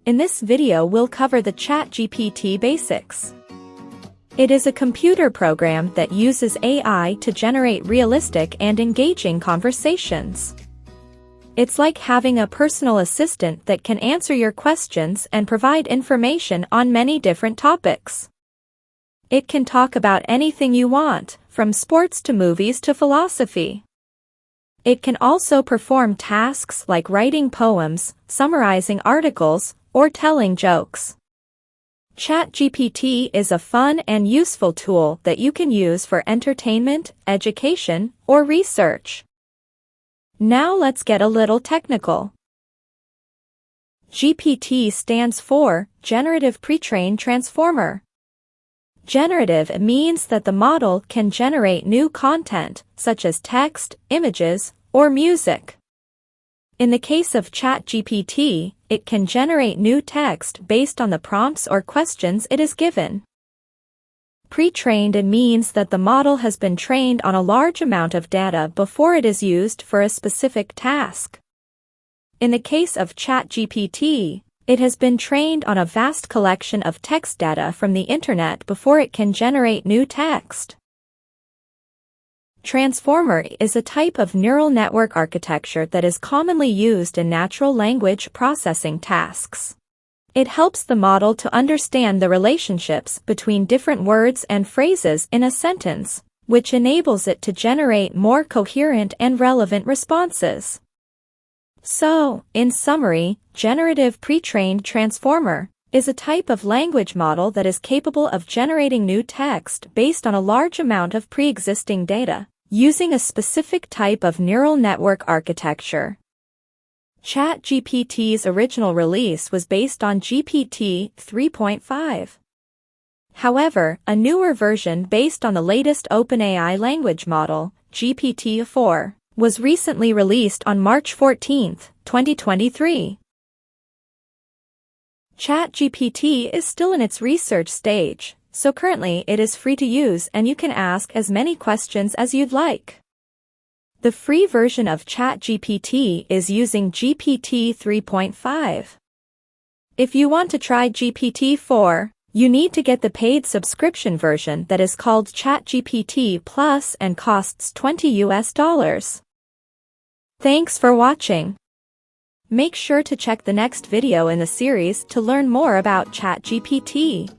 In this video we'll cover the ChatGPT Basics. It is a computer program that uses AI to generate realistic and engaging conversations. It's like having a personal assistant that can answer your questions and provide information on many different topics. It can talk about anything you want, from sports to movies to philosophy. It can also perform tasks like writing poems, summarizing articles, or telling jokes. ChatGPT is a fun and useful tool that you can use for entertainment, education, or research. Now let's get a little technical. GPT stands for Generative Pre-trained Transformer. Generative means that the model can generate new content, such as text, images, or music. In the case of ChatGPT, it can generate new text based on the prompts or questions it is given. Pre-trained means that the model has been trained on a large amount of data before it is used for a specific task. In the case of ChatGPT, it has been trained on a vast collection of text data from the internet before it can generate new text. Transformer is a type of neural network architecture that is commonly used in natural language processing tasks. It helps the model to understand the relationships between different words and phrases in a sentence, which enables it to generate more coherent and relevant responses. So, in summary, Generative Pre-trained Transformer is a type of language model that is capable of generating new text based on a large amount of pre-existing data, using a specific type of neural network architecture. ChatGPT's original release was based on GPT 3.5. However, a newer version based on the latest OpenAI language model, GPT-4, was recently released on March 14, 2023. ChatGPT is still in its research stage, so currently it is free to use and you can ask as many questions as you'd like. The free version of ChatGPT is using GPT 3.5. If you want to try GPT-4, you need to get the paid subscription version that is called ChatGPT Plus and costs $20. Thanks for watching. Make sure to check the next video in the series to learn more about ChatGPT.